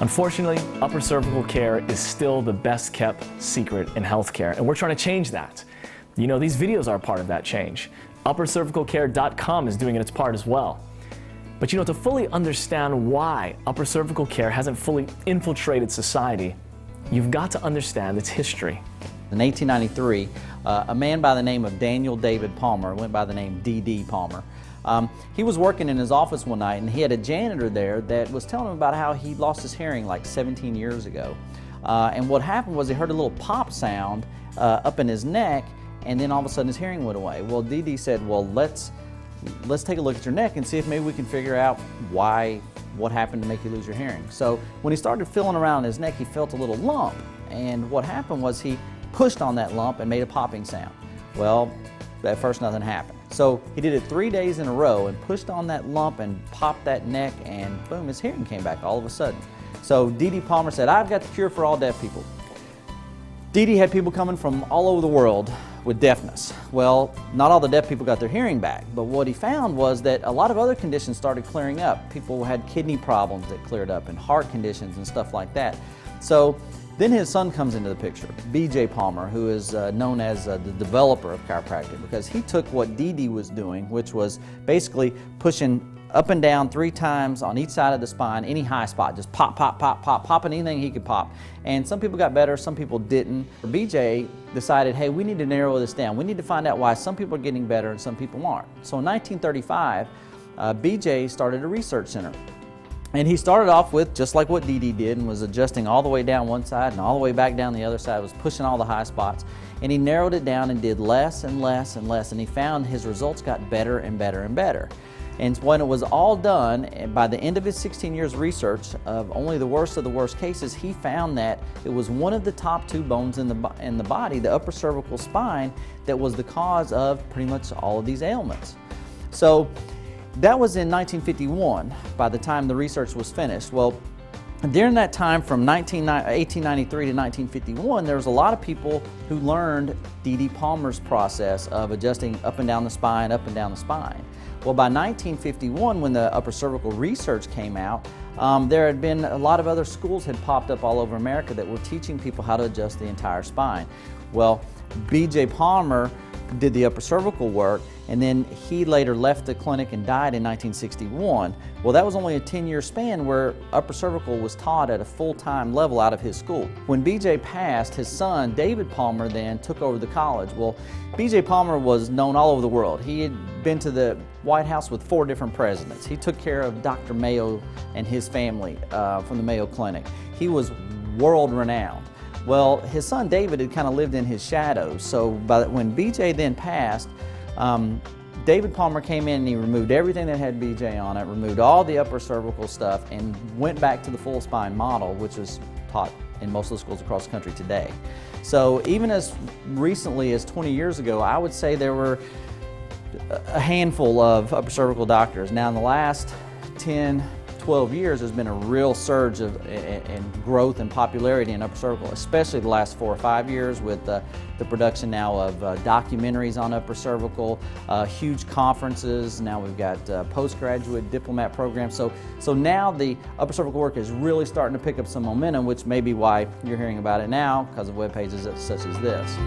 Unfortunately, upper cervical care is still the best kept secret in healthcare, and we're trying to change that. You know, these videos are a part of that change. UpperCervicalCare.com is doing its part as well. But you know, to fully understand why upper cervical care hasn't fully infiltrated society, you've got to understand its history. In 1893, a man by the name of Daniel David Palmer, went by the name D.D. Palmer, he was working in his office one night, and he had a janitor there that was telling him about how he lost his hearing like 17 years ago. And what happened was he heard a little pop sound up in his neck, and then all of a sudden his hearing went away. Well, D.D. said, well, let's take a look at your neck and see if maybe we can figure out what happened to make you lose your hearing. So when he started feeling around his neck, he felt a little lump, and what happened was he pushed on that lump and made a popping sound. Well, at first nothing happened. So he did it 3 days in a row and pushed on that lump and popped that neck, and boom, his hearing came back all of a sudden. So D.D. Palmer said, I've got the cure for all deaf people. D.D. had people coming from all over the world with deafness. Well, not all the deaf people got their hearing back, but what he found was that a lot of other conditions started clearing up. People had kidney problems that cleared up and heart conditions and stuff like that. So then his son comes into the picture, B.J. Palmer, who is known as the developer of chiropractic, because he took what D.D. was doing, which was basically pushing up and down 3 times on each side of the spine, any high spot, just pop, pop, pop, pop, popping anything he could pop. And some people got better, some people didn't. BJ decided, hey, we need to narrow this down. We need to find out why some people are getting better and some people aren't. So in 1935, BJ started a research center. And he started off with just like what D.D. did, and was adjusting all the way down one side and all the way back down the other side, was pushing all the high spots. And he narrowed it down and did less and less and less, and he found his results got better and better and better. And when it was all done, and by the end of his 16 years of research of only the worst of the worst cases, he found that it was one of the top 2 bones in the body, the upper cervical spine, that was the cause of pretty much all of these ailments. So that was in 1951, by the time the research was finished. Well, during that time from 1893 to 1951, there was a lot of people who learned D.D. Palmer's process of adjusting up and down the spine, up and down the spine. Well, by 1951, when the upper cervical research came out, there had been a lot of other schools had popped up all over America that were teaching people how to adjust the entire spine. Well, B.J. Palmer did the upper cervical work, and then he later left the clinic and died in 1961. Well, that was only a 10-year span where upper cervical was taught at a full-time level out of his school. When B.J. passed, his son, David Palmer, then took over the college. Well, B.J. Palmer was known all over the world. He had been to the White House with 4 different presidents. He took care of Dr. Mayo and his family from the Mayo Clinic. He was world-renowned. Well, his son David had kind of lived in his shadows, so when BJ then passed, David Palmer came in and he removed everything that had BJ on it, removed all the upper cervical stuff, and went back to the full spine model, which is taught in most of the schools across the country today. So even as recently as 20 years ago, I would say there were a handful of upper cervical doctors. Now in the last 10, 12 years, there's been a real surge in growth and popularity in upper cervical, especially the last 4 or 5 years with the production now of documentaries on upper cervical, huge conferences. Now we've got postgraduate diplomat programs. So now the upper cervical work is really starting to pick up some momentum, which may be why you're hearing about it now because of web pages such as this.